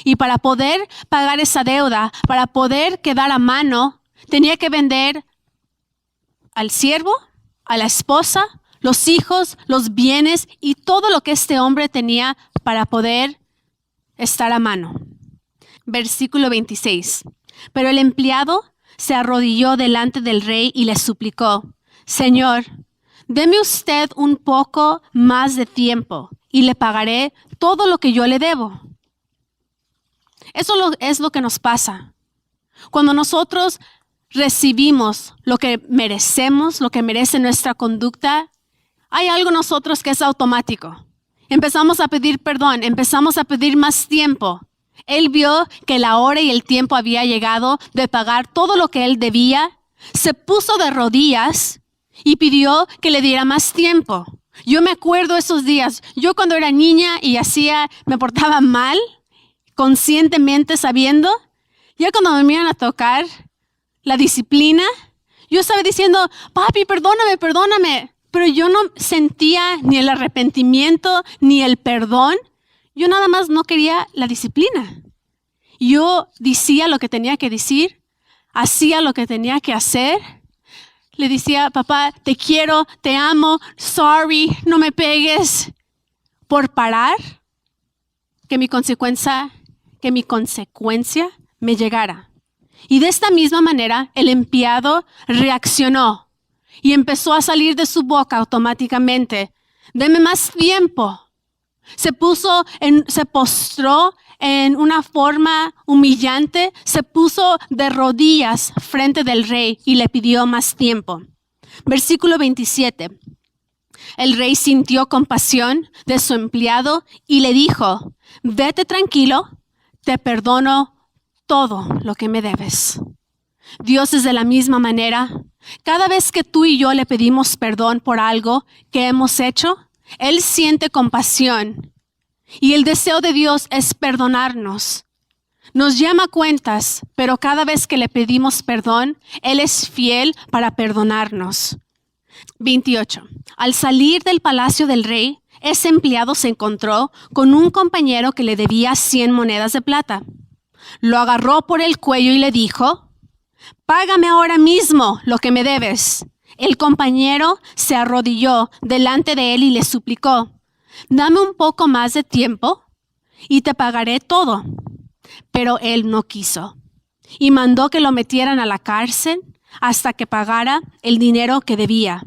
Y para poder pagar esa deuda, para poder quedar a mano, tenía que vender al siervo, a la esposa, los hijos, los bienes y todo lo que este hombre tenía para poder estar a mano. Versículo 26. Pero el empleado se arrodilló delante del rey y le suplicó: Señor, deme usted un poco más de tiempo y le pagaré todo lo que yo le debo. Eso es lo que nos pasa. Cuando nosotros recibimos lo que merecemos, lo que merece nuestra conducta, hay algo en nosotros que es automático. Empezamos a pedir perdón, empezamos a pedir más tiempo. Él vio que la hora y el tiempo había llegado de pagar todo lo que él debía, se puso de rodillas y pidió que le diera más tiempo. Yo me acuerdo esos días, yo cuando era niña y me portaba mal, conscientemente sabiendo, ya cuando me iban a tocar la disciplina, yo estaba diciendo: papi, perdóname. Pero yo no sentía ni el arrepentimiento ni el perdón. Yo nada más no quería la disciplina. Yo decía lo que tenía que decir, hacía lo que tenía que hacer. Le decía: papá, te quiero, te amo, sorry, no me pegues. Por parar, que mi consecuencia me llegara. Y de esta misma manera, el empleado reaccionó y empezó a salir de su boca automáticamente: deme más tiempo. Se postró en una forma humillante, se puso de rodillas frente del rey y le pidió más tiempo. Versículo 27. El rey sintió compasión de su empleado y le dijo: vete tranquilo, te perdono todo lo que me debes. Dios es de la misma manera. Cada vez que tú y yo le pedimos perdón por algo que hemos hecho, Él siente compasión. Y el deseo de Dios es perdonarnos. Nos llama a cuentas, pero cada vez que le pedimos perdón, Él es fiel para perdonarnos. 28. Al salir del palacio del rey, ese empleado se encontró con un compañero que le debía 100 monedas de plata. Lo agarró por el cuello y le dijo: págame ahora mismo lo que me debes. El compañero se arrodilló delante de él y le suplicó: dame un poco más de tiempo y te pagaré todo. Pero él no quiso y mandó que lo metieran a la cárcel hasta que pagara el dinero que debía.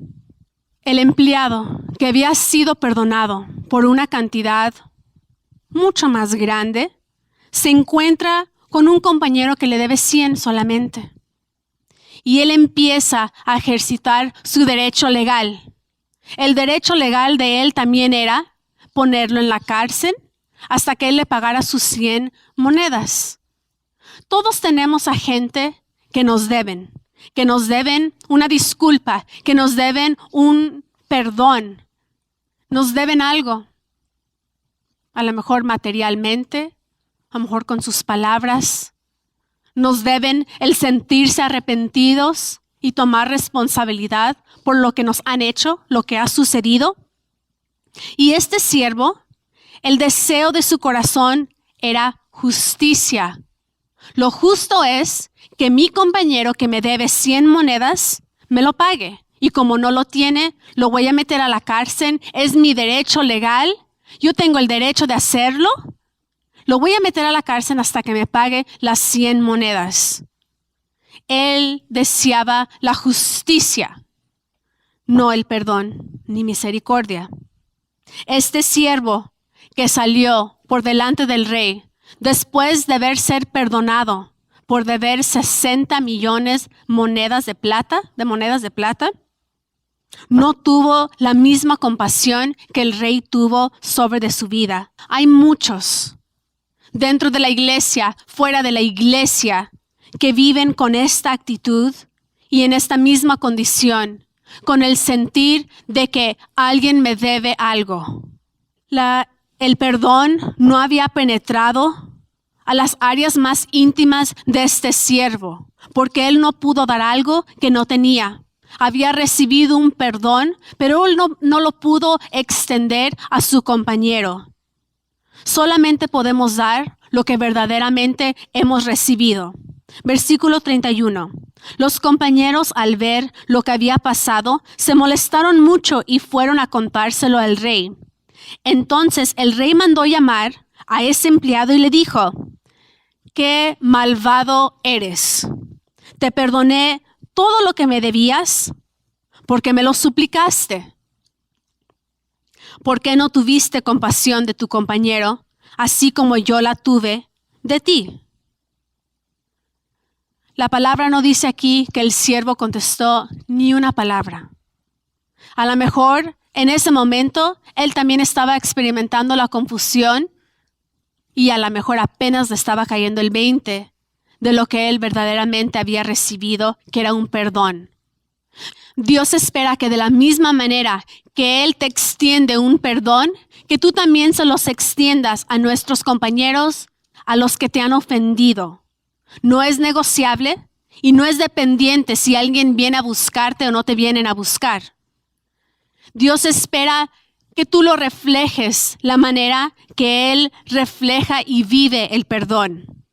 El empleado, que había sido perdonado por una cantidad mucho más grande, se encuentra con un compañero que le debe 100 solamente. Y él empieza a ejercitar su derecho legal. El derecho legal de él también era ponerlo en la cárcel hasta que él le pagara sus 100 monedas. Todos tenemos a gente que nos deben una disculpa, que nos deben un perdón, nos deben algo. A lo mejor materialmente, a lo mejor con sus palabras. Nos deben el sentirse arrepentidos y tomar responsabilidad por lo que nos han hecho, lo que ha sucedido. Y este siervo, el deseo de su corazón era justicia. Lo justo es que mi compañero que me debe 100 monedas me lo pague. Y como no lo tiene, lo voy a meter a la cárcel. Es mi derecho legal. Yo tengo el derecho de hacerlo. Lo voy a meter a la cárcel hasta que me pague las 100 monedas. Él deseaba la justicia, no el perdón ni misericordia. Este siervo que salió por delante del rey, después de haber sido perdonado por deber 60 millones monedas de plata, no tuvo la misma compasión que el rey tuvo sobre de su vida. Hay muchos dentro de la iglesia, fuera de la iglesia, que viven con esta actitud y en esta misma condición, con el sentir de que alguien me debe algo. El perdón no había penetrado a las áreas más íntimas de este siervo, porque él no pudo dar algo que no tenía. Había recibido un perdón, pero él no lo pudo extender a su compañero. Solamente podemos dar lo que verdaderamente hemos recibido. Versículo 31. Los compañeros, al ver lo que había pasado, se molestaron mucho y fueron a contárselo al rey. Entonces el rey mandó llamar a ese empleado y le dijo: ¡Qué malvado eres! Te perdoné todo lo que me debías porque me lo suplicaste. ¿Por qué no tuviste compasión de tu compañero, así como yo la tuve de ti? La palabra no dice aquí que el siervo contestó ni una palabra. A lo mejor en ese momento él también estaba experimentando la confusión y a lo mejor apenas le estaba cayendo el 20 de lo que él verdaderamente había recibido, que era un perdón. Dios espera que de la misma manera que Él te extiende un perdón, que tú también se los extiendas a nuestros compañeros, a los que te han ofendido. No es negociable y no es dependiente si alguien viene a buscarte o no te vienen a buscar. Dios espera que tú lo reflejes la manera que Él refleja y vive el perdón.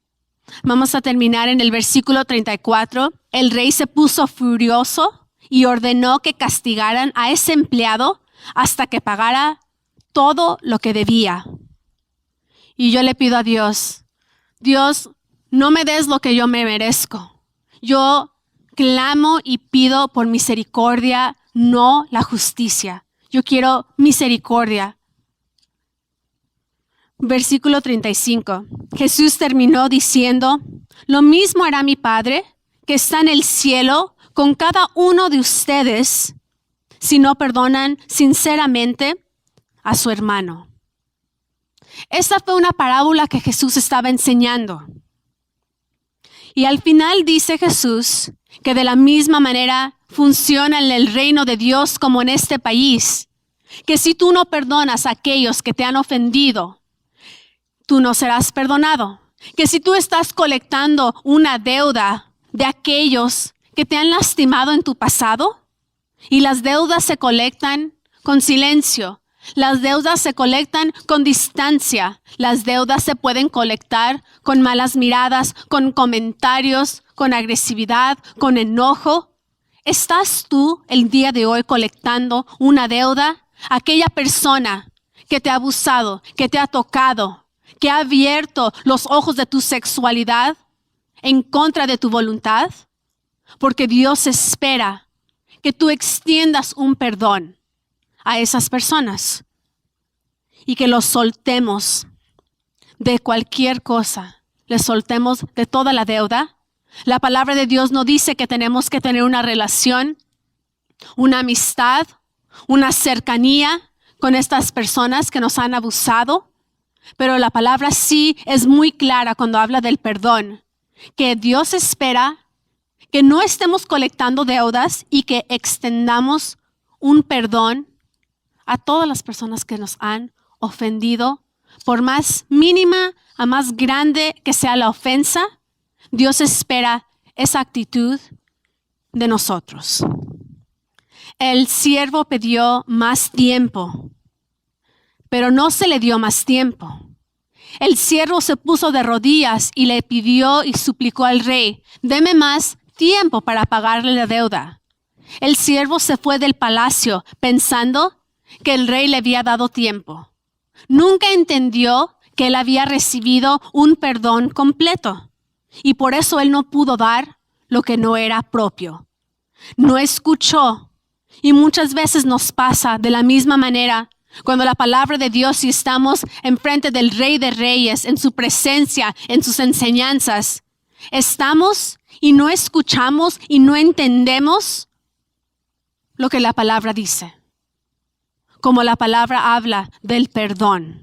Vamos a terminar en el versículo 34. El rey se puso furioso y ordenó que castigaran a ese empleado hasta que pagara todo lo que debía. Y yo le pido a Dios, Dios, no me des lo que yo me merezco. Yo clamo y pido por misericordia, no la justicia. Yo quiero misericordia. Versículo 35. Jesús terminó diciendo: lo mismo hará mi Padre que está en el cielo con cada uno de ustedes si no perdonan sinceramente a su hermano. Esta fue una parábola que Jesús estaba enseñando. Y al final dice Jesús que de la misma manera funciona en el reino de Dios como en este país. Que si tú no perdonas a aquellos que te han ofendido, tú no serás perdonado. Que si tú estás colectando una deuda de aquellos que te han lastimado en tu pasado, y las deudas se colectan con silencio, las deudas se colectan con distancia, las deudas se pueden colectar con malas miradas, con comentarios, con agresividad, con enojo. ¿Estás tú el día de hoy colectando una deuda? Aquella persona que te ha abusado, que te ha tocado, que ha abierto los ojos de tu sexualidad en contra de tu voluntad, porque Dios espera que tú extiendas un perdón a esas personas y que los soltemos de cualquier cosa, les soltemos de toda la deuda. La palabra de Dios no dice que tenemos que tener una relación, una amistad, una cercanía con estas personas que nos han abusado, pero la palabra sí es muy clara cuando habla del perdón, que Dios espera que no estemos colectando deudas y que extendamos un perdón a todas las personas que nos han ofendido. Por más mínima a más grande que sea la ofensa, Dios espera esa actitud de nosotros. El siervo pidió más tiempo, pero no se le dio más tiempo. El siervo se puso de rodillas y le pidió y suplicó al rey: deme más tiempo para pagarle la deuda. El siervo se fue del palacio pensando que el rey le había dado tiempo. Nunca entendió que él había recibido un perdón completo y por eso él no pudo dar lo que no era propio. No escuchó, y muchas veces nos pasa de la misma manera cuando la palabra de Dios y estamos enfrente del Rey de Reyes, en su presencia, en sus enseñanzas. Estamos y no escuchamos y no entendemos lo que la palabra dice. Como la palabra habla del perdón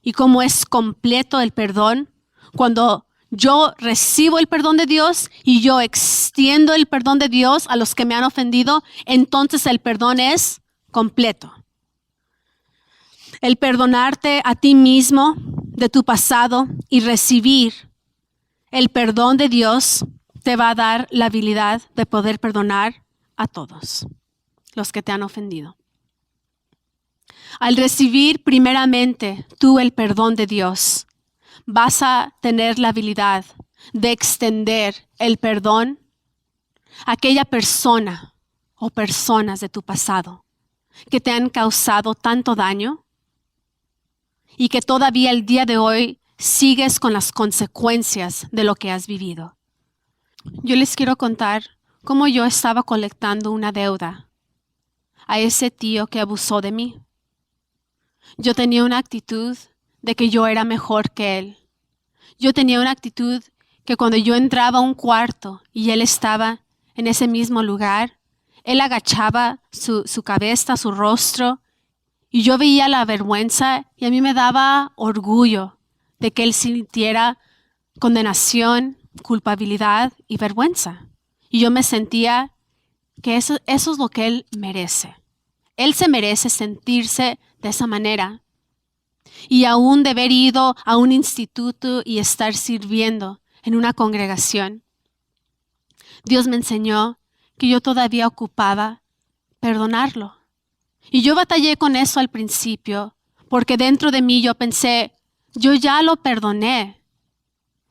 y cómo es completo el perdón cuando yo recibo el perdón de Dios y yo extiendo el perdón de Dios a los que me han ofendido, entonces el perdón es completo. El perdonarte a ti mismo de tu pasado y recibir el perdón de Dios te va a dar la habilidad de poder perdonar a todos los que te han ofendido. Al recibir primeramente tú el perdón de Dios, vas a tener la habilidad de extender el perdón a aquella persona o personas de tu pasado que te han causado tanto daño y que todavía el día de hoy sigues con las consecuencias de lo que has vivido. Yo les quiero contar cómo yo estaba colectando una deuda a ese tío que abusó de mí. Yo tenía una actitud de que yo era mejor que él. Yo tenía una actitud que cuando yo entraba a un cuarto y él estaba en ese mismo lugar, él agachaba su cabeza, su rostro, y yo veía la vergüenza y a mí me daba orgullo de que él sintiera condenación, culpabilidad y vergüenza. Y yo me sentía que eso es lo que él merece. Él se merece sentirse de esa manera. Y aún de haber ido a un instituto y estar sirviendo en una congregación, Dios me enseñó que yo todavía ocupaba perdonarlo. Y yo batallé con eso al principio, porque dentro de mí yo pensé, yo ya lo perdoné.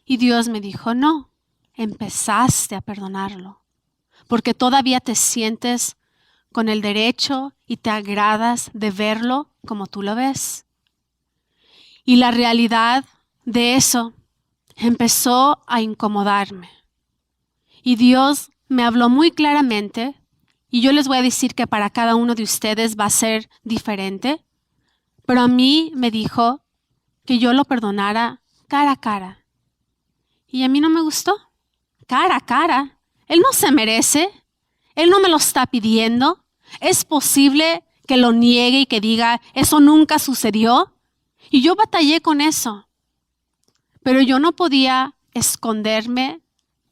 Y Dios me dijo, no, empezaste a perdonarlo, porque todavía te sientes con el derecho y te agradas de verlo como tú lo ves. Y la realidad de eso empezó a incomodarme. Y Dios me habló muy claramente, y yo les voy a decir que para cada uno de ustedes va a ser diferente, pero a mí me dijo que yo lo perdonara cara a cara. Y a mí no me gustó. Cara a cara. Él no se merece. Él no me lo está pidiendo. ¿Es posible que lo niegue y que diga, eso nunca sucedió? Y yo batallé con eso. Pero yo no podía esconderme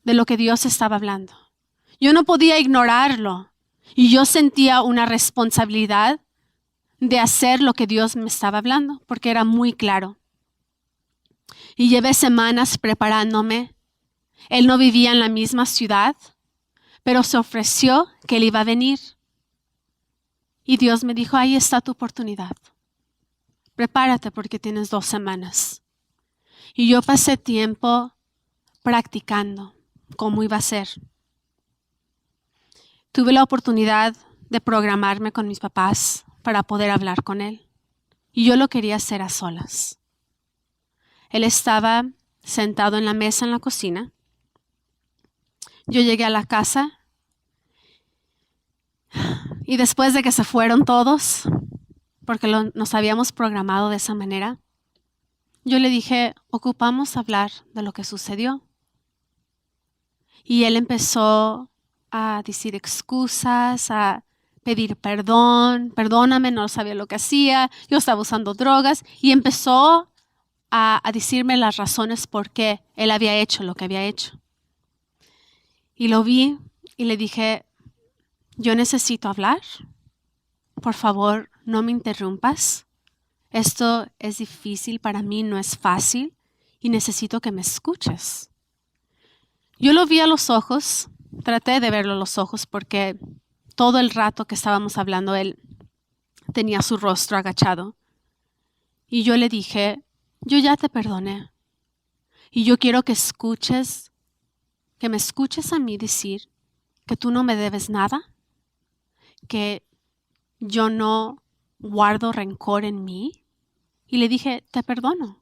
de lo que Dios estaba hablando. Yo no podía ignorarlo. Y yo sentía una responsabilidad de hacer lo que Dios me estaba hablando, porque era muy claro. Y llevé semanas preparándome. Él no vivía en la misma ciudad, pero se ofreció que él iba a venir. Y Dios me dijo, ahí está tu oportunidad. Prepárate porque tienes 2 semanas. Y yo pasé tiempo practicando cómo iba a ser. Tuve la oportunidad de programarme con mis papás para poder hablar con él. Y yo lo quería hacer a solas. Él estaba sentado en la mesa en la cocina. Yo llegué a la casa y después de que se fueron todos, porque nos habíamos programado de esa manera, yo le dije, ocupamos hablar de lo que sucedió. Y él empezó a decir excusas, a pedir perdón, perdóname, no sabía lo que hacía, yo estaba usando drogas, y empezó a decirme las razones por qué él había hecho lo que había hecho. Y lo vi y le dije, yo necesito hablar, por favor, no me interrumpas. Esto es difícil para mí, no es fácil y necesito que me escuches. Yo lo vi a los ojos, traté de verlo a los ojos porque todo el rato que estábamos hablando él tenía su rostro agachado. Y yo le dije, yo ya te perdoné y yo quiero que me escuches a mí decir que tú no me debes nada, que yo no guardo rencor en mí. Y le dije, te perdono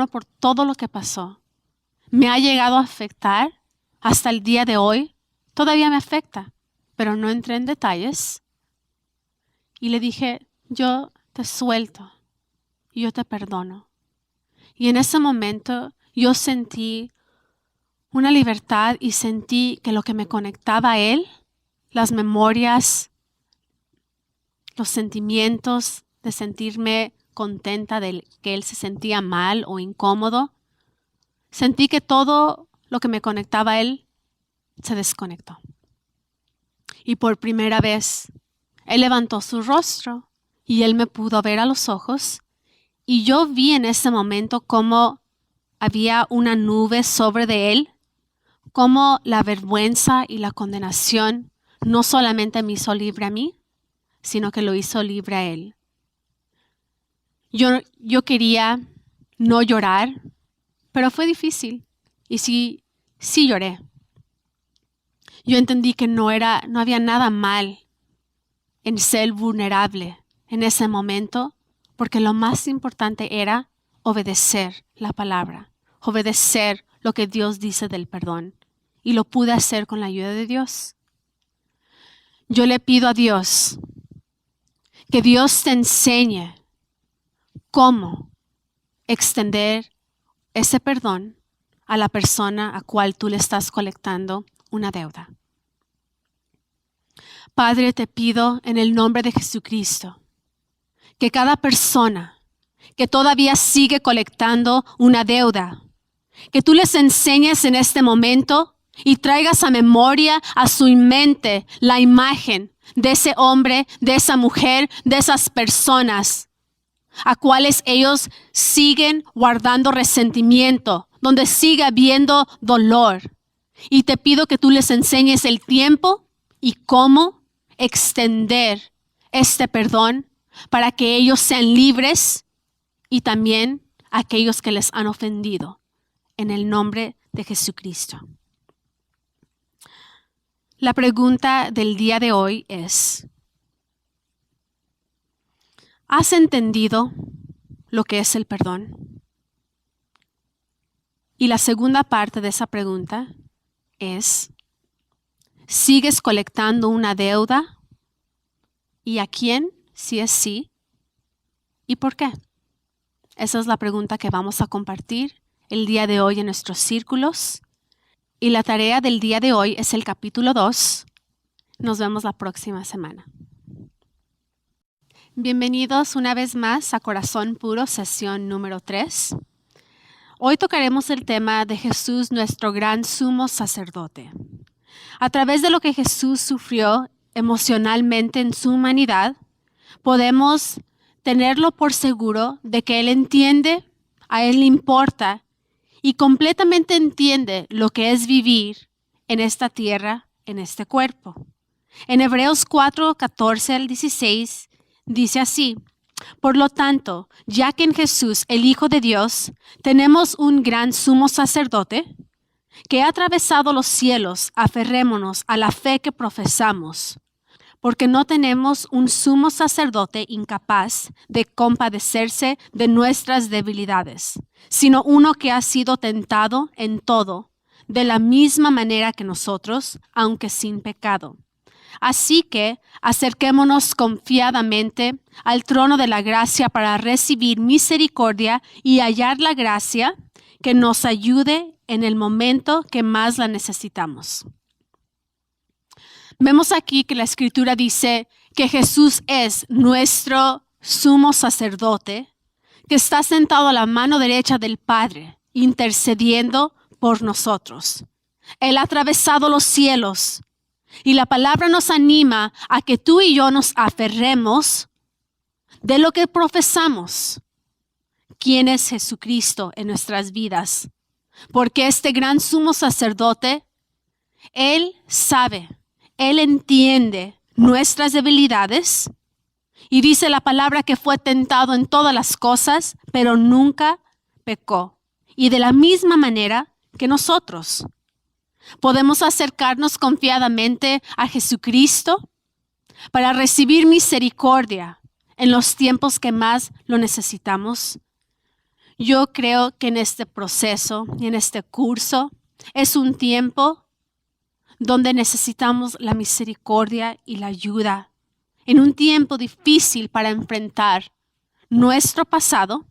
por todo lo que pasó. Me ha llegado a afectar hasta el día de hoy, todavía me afecta, pero no entré en detalles. Y le dije, yo te suelto y yo te perdono. Y en ese momento yo sentí una libertad y sentí que lo que me conectaba a él, las memorias, los sentimientos de sentirme contenta de que él se sentía mal o incómodo, sentí que todo lo que me conectaba a él se desconectó. Y por primera vez, él levantó su rostro y él me pudo ver a los ojos. Y yo vi en ese momento cómo había una nube sobre de él, cómo la vergüenza y la condenación no solamente me hizo libre a mí, sino que lo hizo libre a él. Yo quería no llorar, Pero fue difícil y sí lloré. Yo entendí que no había nada mal en ser vulnerable en ese momento, porque lo más importante era obedecer la palabra, obedecer lo que Dios dice del perdón. Y lo pude hacer con la ayuda de Dios. Yo le pido a Dios que Dios te enseñe cómo extender ese perdón a la persona a cual tú le estás colectando una deuda. Padre, te pido en el nombre de Jesucristo que cada persona que todavía sigue colectando una deuda, que tú les enseñes en este momento y traigas a memoria, a su mente, la imagen de ese hombre, de esa mujer, de esas personas a cuales ellos siguen guardando resentimiento, donde sigue habiendo dolor. Y te pido que tú les enseñes el tiempo y cómo extender este perdón para que ellos sean libres y también aquellos que les han ofendido. En el nombre de Jesucristo. La pregunta del día de hoy es: ¿has entendido lo que es el perdón? Y la segunda parte de esa pregunta es: ¿sigues colectando una deuda? ¿Y a quién, si es sí? ¿Y por qué? Esa es la pregunta que vamos a compartir el día de hoy en nuestros círculos. Y la tarea del día de hoy es el capítulo 2. Nos vemos la próxima semana. Bienvenidos una vez más a Corazón Puro, sesión número 3. Hoy tocaremos el tema de Jesús, nuestro gran sumo sacerdote. A través de lo que Jesús sufrió emocionalmente en su humanidad, podemos tenerlo por seguro de que Él entiende, a Él le importa y completamente entiende lo que es vivir en esta tierra, en este cuerpo. En Hebreos 4, 14 al 16 dice así: por lo tanto, ya que en Jesús, el Hijo de Dios, tenemos un gran sumo sacerdote que ha atravesado los cielos, aferrémonos a la fe que profesamos, porque no tenemos un sumo sacerdote incapaz de compadecerse de nuestras debilidades, sino uno que ha sido tentado en todo, de la misma manera que nosotros, aunque sin pecado. Así que acerquémonos confiadamente al trono de la gracia para recibir misericordia y hallar la gracia que nos ayude en el momento que más la necesitamos. Vemos aquí que la Escritura dice que Jesús es nuestro sumo sacerdote, que está sentado a la mano derecha del Padre, intercediendo por nosotros. Él ha atravesado los cielos y la palabra nos anima a que tú y yo nos aferremos de lo que profesamos. ¿Quién es Jesucristo en nuestras vidas? Porque este gran sumo sacerdote, Él sabe, Él entiende nuestras debilidades y dice la palabra que fue tentado en todas las cosas, pero nunca pecó. Y de la misma manera que nosotros podemos acercarnos confiadamente a Jesucristo para recibir misericordia en los tiempos que más lo necesitamos. Yo creo que en este proceso y en este curso es un tiempo donde necesitamos la misericordia y la ayuda. En un tiempo difícil para enfrentar nuestro pasado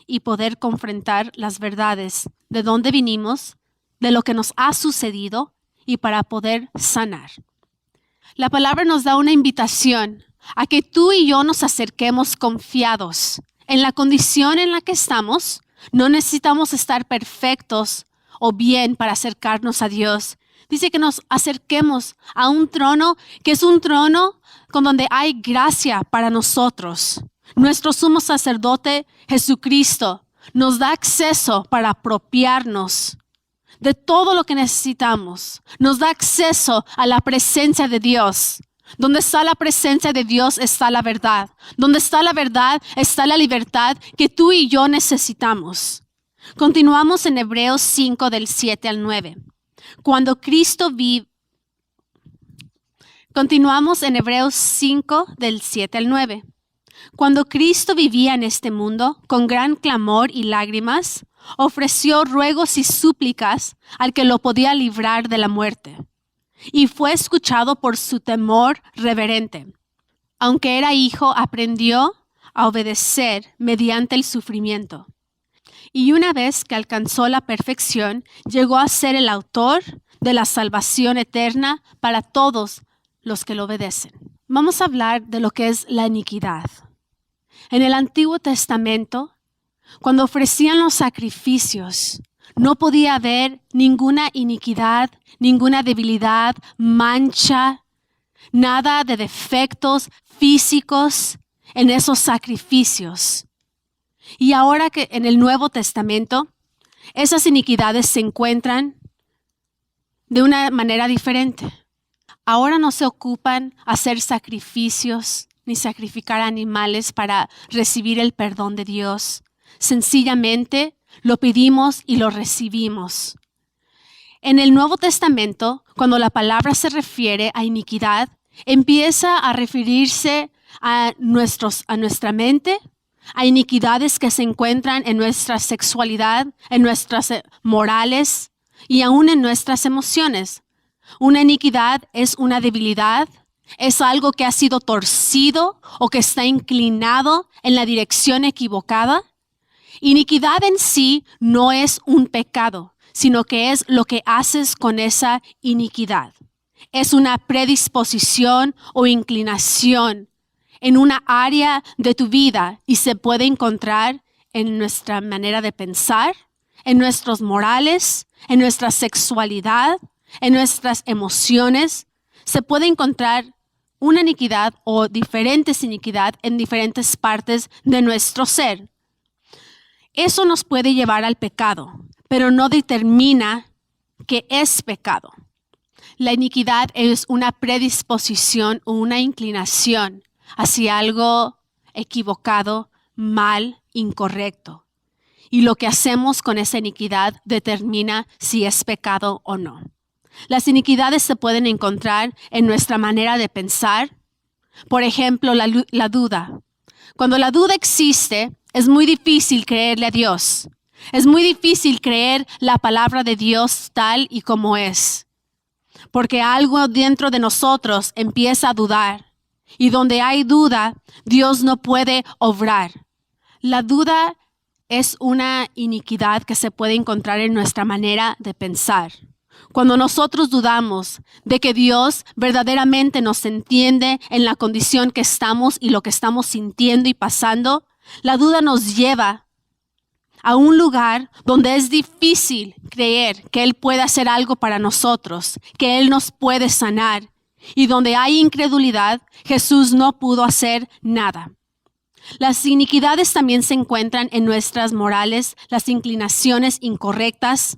y poder confrontar las verdades de dónde vinimos, de lo que nos ha sucedido y para poder sanar. La palabra nos da una invitación a que tú y yo nos acerquemos confiados. En la condición en la que estamos, no necesitamos estar perfectos o bien para acercarnos a Dios. Dice que nos acerquemos a un trono que es un trono con donde hay gracia para nosotros. Nuestro sumo sacerdote Jesucristo nos da acceso para apropiarnos de todo lo que necesitamos. Nos da acceso a la presencia de Dios. Donde está la presencia de Dios está la verdad. Donde está la verdad está la libertad que tú y yo necesitamos. Continuamos en Hebreos 5 del 7 al 9. Continuamos en Hebreos 5 del 7 al 9. Cuando Cristo vivía en este mundo, con gran clamor y lágrimas, ofreció ruegos y súplicas al que lo podía librar de la muerte, y fue escuchado por su temor reverente. Aunque era hijo, aprendió a obedecer mediante el sufrimiento. Y una vez que alcanzó la perfección, llegó a ser el autor de la salvación eterna para todos los que lo obedecen. Vamos a hablar de lo que es la iniquidad. En el Antiguo Testamento, cuando ofrecían los sacrificios, no podía haber ninguna iniquidad, ninguna debilidad, mancha, nada de defectos físicos en esos sacrificios. Y ahora que en el Nuevo Testamento, esas iniquidades se encuentran de una manera diferente. Ahora no se ocupan hacer sacrificios ni sacrificar animales para recibir el perdón de Dios. Sencillamente lo pedimos y lo recibimos. En el Nuevo Testamento, cuando la palabra se refiere a iniquidad, empieza a referirse a nuestra mente, a iniquidades que se encuentran en nuestra sexualidad, en nuestras morales y aún en nuestras emociones. Una iniquidad es una debilidad, es algo que ha sido torcido o que está inclinado en la dirección equivocada. Iniquidad en sí no es un pecado, sino que es lo que haces con esa iniquidad. Es una predisposición o inclinación en una área de tu vida y se puede encontrar en nuestra manera de pensar, en nuestros morales, en nuestra sexualidad, en nuestras emociones. Se puede encontrar una iniquidad o diferentes iniquidades en diferentes partes de nuestro ser. Eso nos puede llevar al pecado, pero no determina que es pecado. La iniquidad es una predisposición o una inclinación hacia algo equivocado, mal, incorrecto. Y lo que hacemos con esa iniquidad determina si es pecado o no. Las iniquidades se pueden encontrar en nuestra manera de pensar. Por ejemplo, la duda. Cuando la duda existe, es muy difícil creerle a Dios. Es muy difícil creer la palabra de Dios tal y como es. Porque algo dentro de nosotros empieza a dudar. Y donde hay duda, Dios no puede obrar. La duda es una iniquidad que se puede encontrar en nuestra manera de pensar. Cuando nosotros dudamos de que Dios verdaderamente nos entiende en la condición que estamos y lo que estamos sintiendo y pasando, la duda nos lleva a un lugar donde es difícil creer que Él puede hacer algo para nosotros, que Él nos puede sanar. Y donde hay incredulidad, Jesús no pudo hacer nada. Las iniquidades también se encuentran en nuestras morales, las inclinaciones incorrectas.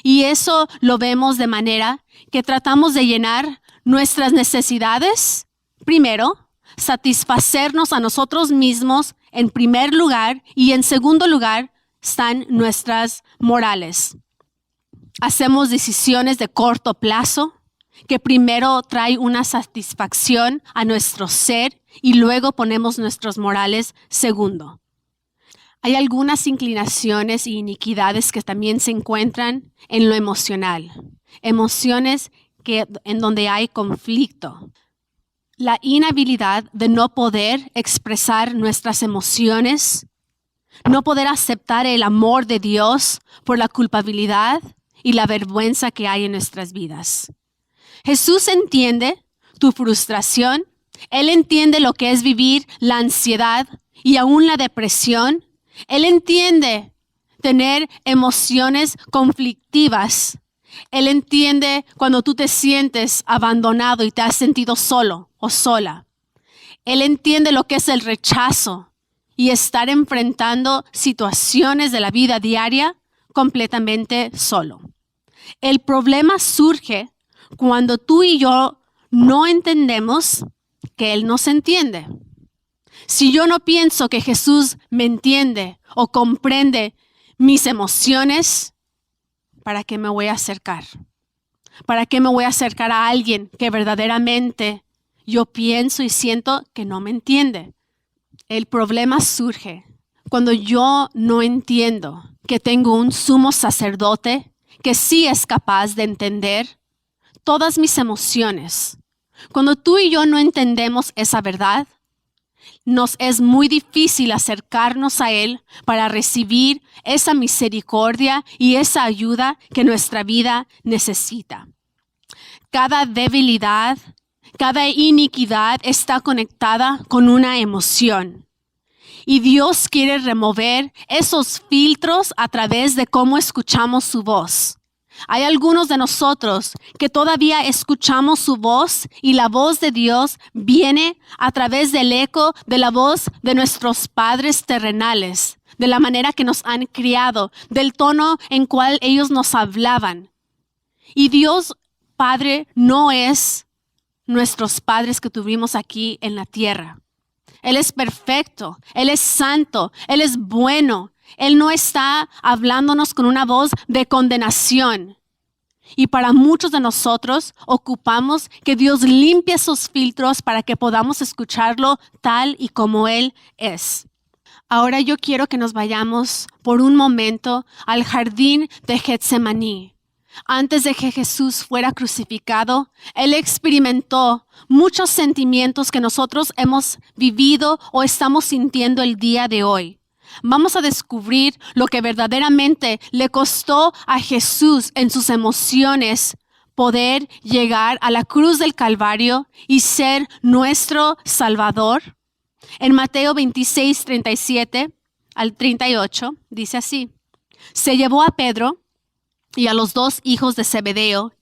Y eso lo vemos de manera que tratamos de llenar nuestras necesidades, primero, satisfacernos a nosotros mismos en primer lugar y en segundo lugar están nuestras morales. Hacemos decisiones de corto plazo que primero trae una satisfacción a nuestro ser y luego ponemos nuestros morales segundo. Hay algunas inclinaciones y iniquidades que también se encuentran en lo emocional. Emociones en donde hay conflicto. La inhabilidad de no poder expresar nuestras emociones, no poder aceptar el amor de Dios por la culpabilidad y la vergüenza que hay en nuestras vidas. Jesús entiende tu frustración. Él entiende lo que es vivir la ansiedad y aún la depresión. Él entiende tener emociones conflictivas. Él entiende cuando tú te sientes abandonado y te has sentido solo o sola. Él entiende lo que es el rechazo y estar enfrentando situaciones de la vida diaria completamente solo. El problema surge cuando tú y yo no entendemos que Él nos entiende. Si yo no pienso que Jesús me entiende o comprende mis emociones, ¿para qué me voy a acercar? ¿Para qué me voy a acercar a alguien que verdaderamente yo pienso y siento que no me entiende? El problema surge cuando yo no entiendo que tengo un sumo sacerdote que sí es capaz de entender todas mis emociones. Cuando tú y yo no entendemos esa verdad, nos es muy difícil acercarnos a Él para recibir esa misericordia y esa ayuda que nuestra vida necesita. Cada debilidad, cada iniquidad está conectada con una emoción. Y Dios quiere remover esos filtros a través de cómo escuchamos su voz. Hay algunos de nosotros que todavía escuchamos su voz y la voz de Dios viene a través del eco de la voz de nuestros padres terrenales, de la manera que nos han criado, del tono en cual ellos nos hablaban. Y Dios Padre no es nuestros padres que tuvimos aquí en la tierra. Él es perfecto, Él es santo, Él es bueno. Él no está hablándonos con una voz de condenación. Y para muchos de nosotros ocupamos que Dios limpie esos filtros para que podamos escucharlo tal y como Él es. Ahora yo quiero que nos vayamos por un momento al jardín de Getsemaní. Antes de que Jesús fuera crucificado, Él experimentó muchos sentimientos que nosotros hemos vivido o estamos sintiendo el día de hoy. Vamos a descubrir lo que verdaderamente le costó a Jesús en sus emociones poder llegar a la cruz del Calvario y ser nuestro Salvador. En Mateo 26, 37 al 38 dice así: se llevó a Pedro y a los dos hijos de Zebedeo